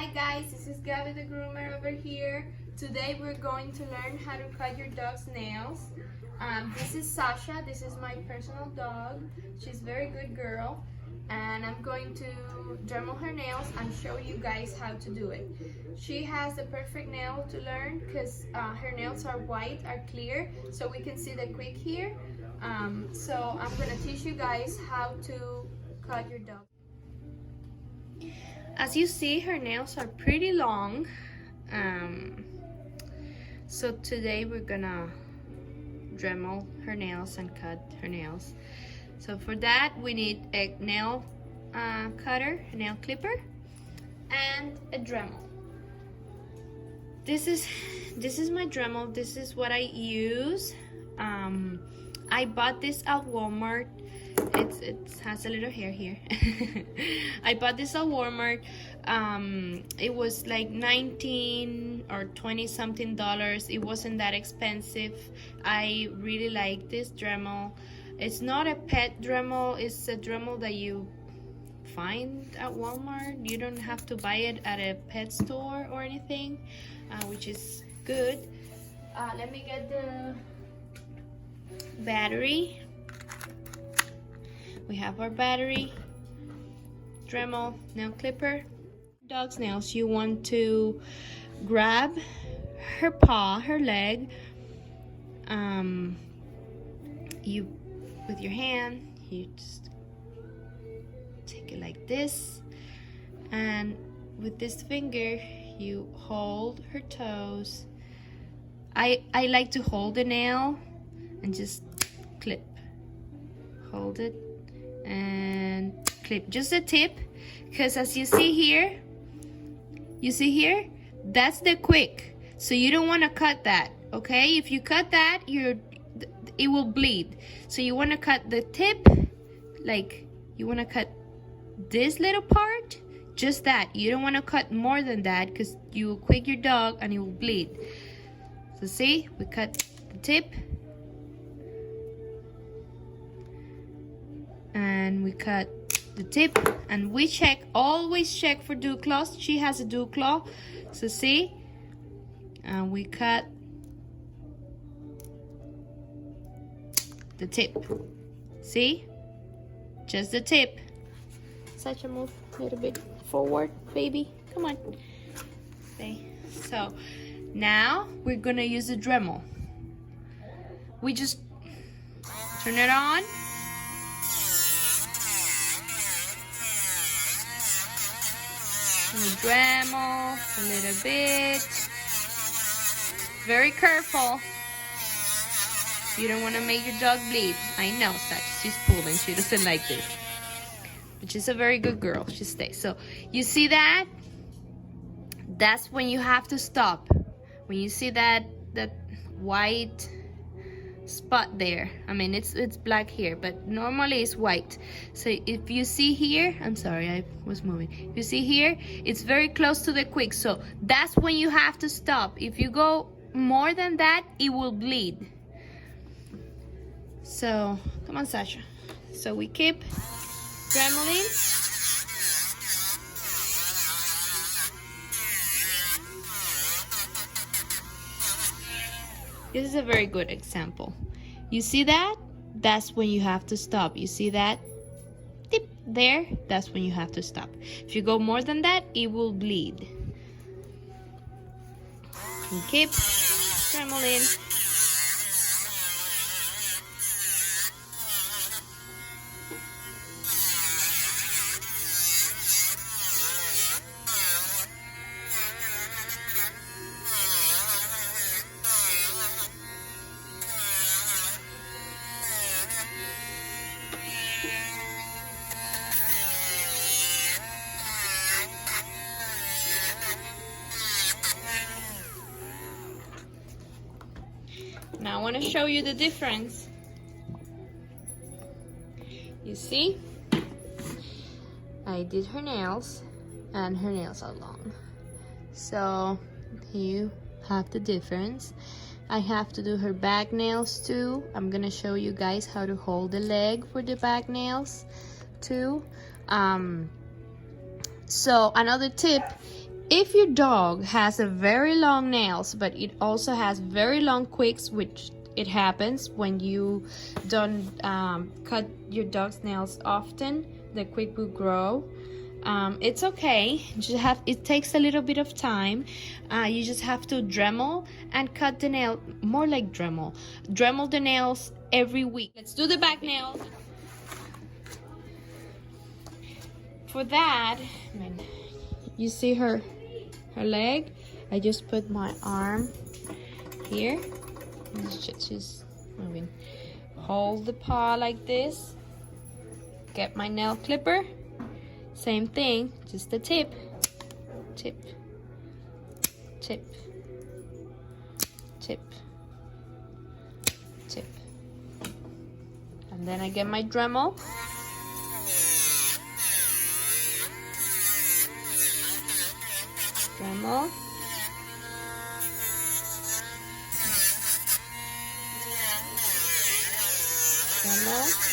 Hi guys, this is Gabby the groomer over here. Today we're going to learn how to cut your dog's nails. This is Sasha, this is my personal dog. She's a very good girl and I'm going to Dremel her nails and show you guys how to do it. She has the perfect nail to learn because her nails are white, are clear, so we can see the quick here. So I'm going to teach you guys how to cut your dog. As you see, her nails are pretty long. So today we're gonna Dremel her nails and cut her nails. So for that we need a nail cutter, a nail clipper, and a Dremel. This is my Dremel. This is what I use. I bought this at Walmart. It has a little hair here. I bought this at Walmart. It was like 19 or 20 something dollars. It wasn't that expensive. I really like this Dremel. It's not a pet Dremel. It's a Dremel that you find at Walmart. You don't have to buy it at a pet store or anything, which is good. Let me get the battery. We have our battery, Dremel, nail clipper. Dog's nails, you want to grab her paw, her leg, you with your hand, you just take it like this, and with this finger you hold her toes. I like to hold the nail and just clip, hold it and clip just the tip, because as you see here, that's the quick, so you don't want to cut that. Okay, if you cut that, it will bleed. So you want to cut the tip, like you want to cut this little part, just that. You don't want to cut more than that because you will quick your dog and it will bleed. So see, we cut the tip and we cut the tip, and we always check for dew claws. She has a dew claw, so see, and we cut the tip. See, just the tip. Such a move, a little bit forward, baby, come on. Okay, so now we're gonna use the Dremel. We just turn it on. Dremel a little bit. Very careful. You don't want to make your dog bleed. I know that she's pulling. She doesn't like this. But she's a very good girl. She stays. So you see that? That's when you have to stop. When you see that white spot there, I mean it's black here, but normally it's white. So if you see here, I'm sorry, I was moving. If you see here, it's very close to the quick, so that's when you have to stop. If you go more than that, it will bleed. So come on, Sasha. So we keep Dremeling. This is a very good example. You see that? That's when you have to stop. You see that? Tip there? That's when you have to stop. If you go more than that, it will bleed. And keep Dremeling. Now I want to show you the difference. You see, I did her nails and her nails are long. So you have the difference. I have to do her back nails too. I'm gonna show you guys how to hold the leg for the back nails too. So another tip If your dog has a very long nails, but it also has very long quicks, which it happens when you don't cut your dog's nails often, the quick will grow. It's okay. It takes a little bit of time. You just have to Dremel and cut the nail, more like Dremel the nails every week. Let's do the back nails. For that, you see her leg. I just put my arm here. She's moving. Hold the paw like this. Get my nail clipper. Same thing, just the tip, tip, tip, tip, tip. And then I get my Dremel. Dremel. Dremel.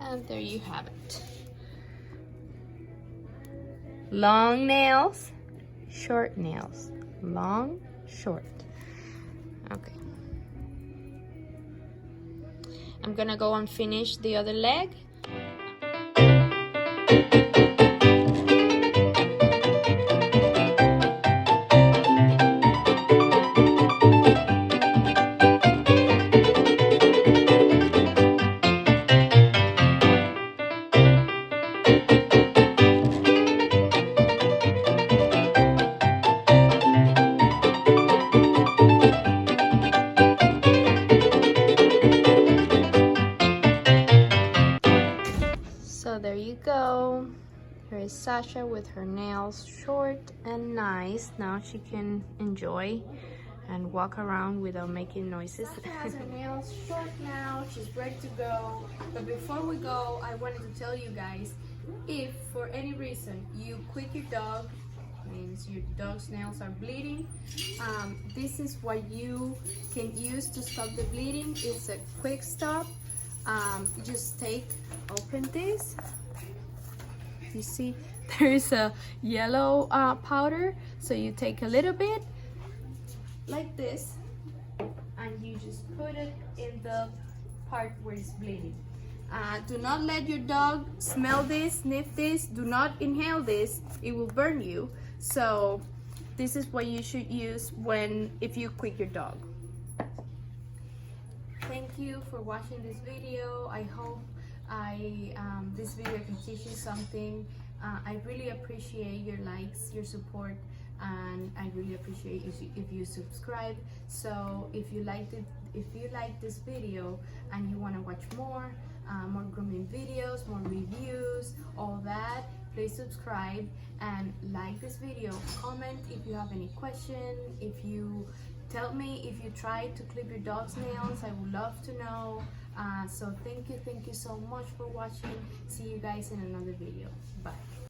And there you have it. Long nails, short nails. Long, short. Okay. I'm gonna go and finish the other leg. So there you go. Here is Sasha with her nails short and nice. Now she can enjoy and walk around without making noises. Sasha has her nails short now. She's ready to go. But before we go, I wanted to tell you guys, if for any reason you quick your dog, means your dog's nails are bleeding, this is what you can use to stop the bleeding. It's a quick stop. Just open this. You see there is a yellow powder, so you take a little bit like this and you just put it in the part where it's bleeding. Do not let your dog smell this, sniff this. Do not inhale this, it will burn you. So this is what you should use if you quick your dog. Thank you for watching this video. I hope this video can teach you something. I really appreciate your likes, your support, and I really appreciate if you subscribe. So if you like this video and you want to watch more grooming videos, more reviews, all that, please subscribe and like this video. Comment if you have any question. Tell me if you tried to clip your dog's nails. I would love to know. So thank you so much for watching. See you guys in another video. Bye.